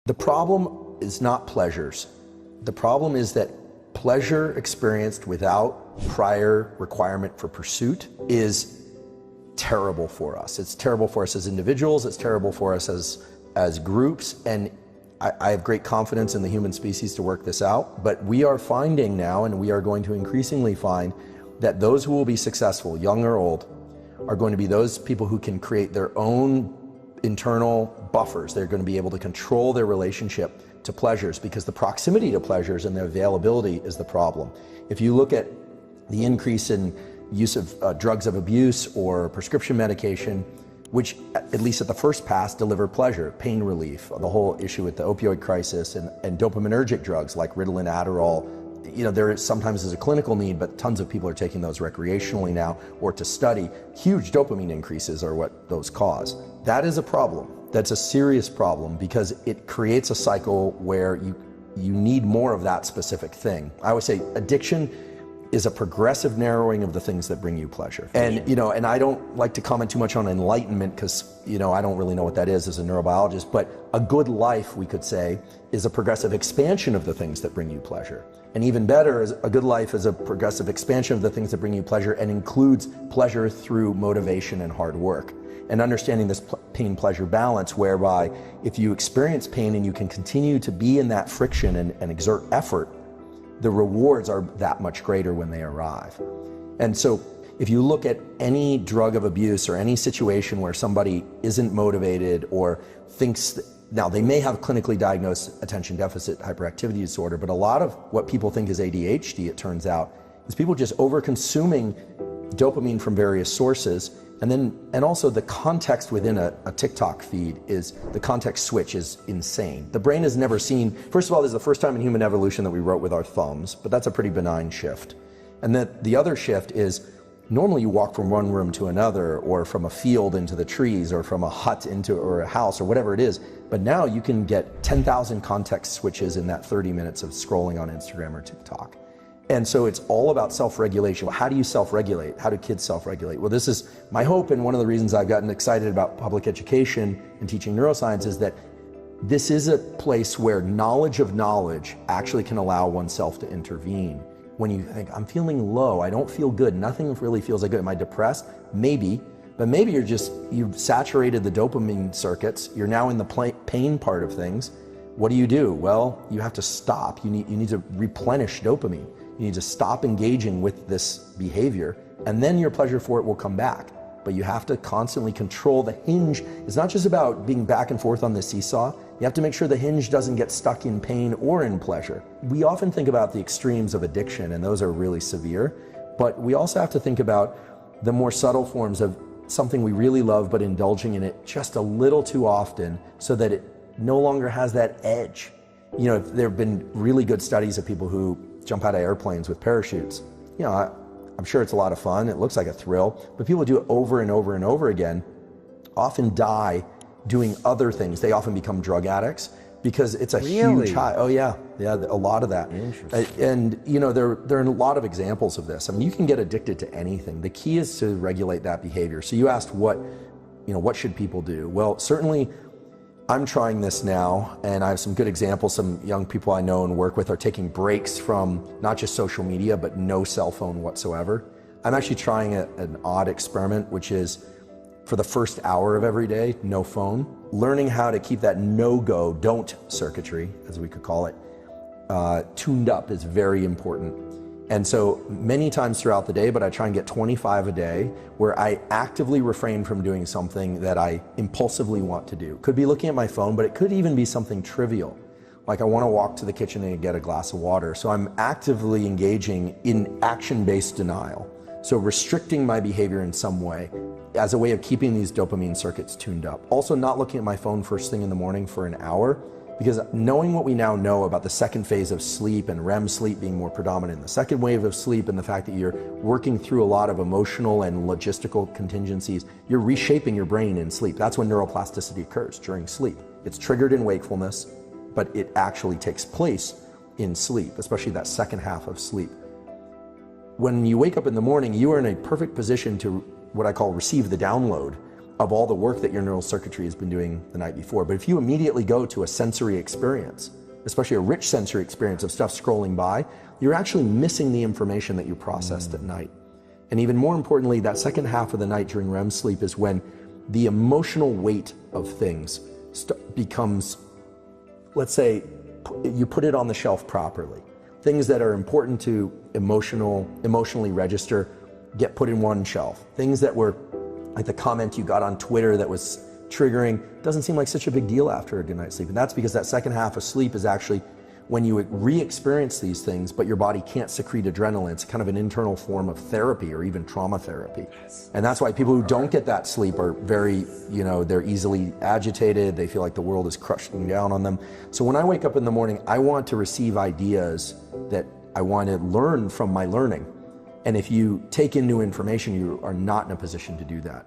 The problem is not pleasures. The problem is that pleasure experienced without prior requirement for pursuit is terrible for us. It's terrible for us as individuals, it's terrible for us as groups, and I have great confidence in the human species to work this out, but we are finding now, and we are going to increasingly find, that those who will be successful, young or old, are going to be those people who can create their own internal buffers. They're going to be able to control their relationship to pleasures, because the proximity to pleasures and the availability is the problem. If you look at the increase in use of drugs of abuse or prescription medication, which at least at the first pass deliver pleasure, pain relief, the whole issue with the opioid crisis, and dopaminergic drugs like Ritalin, Adderall, there sometimes is a clinical need, but tons of people are taking those recreationally now or to study. Huge dopamine increases are what those cause. That is a problem. That's a serious problem, because it creates a cycle where you need more of that specific thing. I always say addiction is a progressive narrowing of the things that bring you pleasure. And and I don't like to comment too much on enlightenment, because I don't really know what that is as a neurobiologist, but a good life, we could say, is a progressive expansion of the things that bring you pleasure. And even better, a good life is a progressive expansion of the things that bring you pleasure and includes pleasure through motivation and hard work. And understanding this pain-pleasure balance, whereby if you experience pain and you can continue to be in that friction and exert effort, the rewards are that much greater when they arrive. And so if you look at any drug of abuse or any situation where somebody isn't motivated or thinks, now they may have clinically diagnosed attention deficit hyperactivity disorder, but a lot of what people think is ADHD, it turns out, is people just over-consuming dopamine from various sources. And also the context within a TikTok feed is, the context switch is insane. The brain has never seen, first of all, this is the first time in human evolution that we wrote with our thumbs, but that's a pretty benign shift. And then the other shift is, normally you walk from one room to another, or from a field into the trees, or from a hut or a house, or whatever it is. But now you can get 10,000 context switches in that 30 minutes of scrolling on Instagram or TikTok. And so it's all about self-regulation. How do you self-regulate? How do kids self-regulate? Well, this is my hope, and one of the reasons I've gotten excited about public education and teaching neuroscience is that this is a place where knowledge of knowledge actually can allow oneself to intervene. When you think, I'm feeling low, I don't feel good, nothing really feels like good. Am I depressed? Maybe, but maybe you've saturated the dopamine circuits. You're now in the pain part of things. What do? Well, you have to stop. You need to replenish dopamine. You need to stop engaging with this behavior, and then your pleasure for it will come back. But you have to constantly control the hinge. It's not just about being back and forth on the seesaw. You have to make sure the hinge doesn't get stuck in pain or in pleasure. We often think about the extremes of addiction, and those are really severe, but we also have to think about the more subtle forms of something we really love, but indulging in it just a little too often so that it no longer has that edge. There have been really good studies of people who jump out of airplanes with parachutes. I'm sure it's a lot of fun, it looks like a thrill, but people do it over and over and over again, often die doing other things. They often become drug addicts because it's a huge high. Oh yeah, a lot of that. And there are a lot of examples of this. I mean, you can get addicted to anything. The key is to regulate that behavior. So you asked what should people do? Well, certainly I'm trying this now, and I have some good examples. Some young people I know and work with are taking breaks from not just social media, but no cell phone whatsoever. I'm actually trying an odd experiment, which is for the first hour of every day, no phone. Learning how to keep that no-go, don't circuitry, as we could call it, tuned up is very important. And so many times throughout the day, but I try and get 25 a day, where I actively refrain from doing something that I impulsively want to do. Could be looking at my phone, but it could even be something trivial. Like I want to walk to the kitchen and get a glass of water. So I'm actively engaging in action-based denial. So restricting my behavior in some way as a way of keeping these dopamine circuits tuned up. Also not looking at my phone first thing in the morning for an hour, because knowing what we now know about the second phase of sleep and REM sleep being more predominant in the second wave of sleep, and the fact that you're working through a lot of emotional and logistical contingencies, you're reshaping your brain in sleep. That's when neuroplasticity occurs, during sleep. It's triggered in wakefulness, but it actually takes place in sleep, especially that second half of sleep. When you wake up in the morning, you are in a perfect position to what I call receive the download of all the work that your neural circuitry has been doing the night before. But if you immediately go to a sensory experience, especially a rich sensory experience of stuff scrolling by, you're actually missing the information that you processed at night. And even more importantly, that second half of the night during REM sleep is when the emotional weight of things becomes, let's say, you put it on the shelf properly. Things that are important to emotionally register get put in one shelf. Things that were like the comment you got on Twitter that was triggering doesn't seem like such a big deal after a good night's sleep. And that's because that second half of sleep is actually when you re-experience these things, but your body can't secrete adrenaline. It's kind of an internal form of therapy or even trauma therapy. And that's why people who don't get that sleep are very, they're easily agitated. They feel like the world is crushing down on them. So when I wake up in the morning, I want to receive ideas that I want to learn from my learning. And if you take in new information, you are not in a position to do that.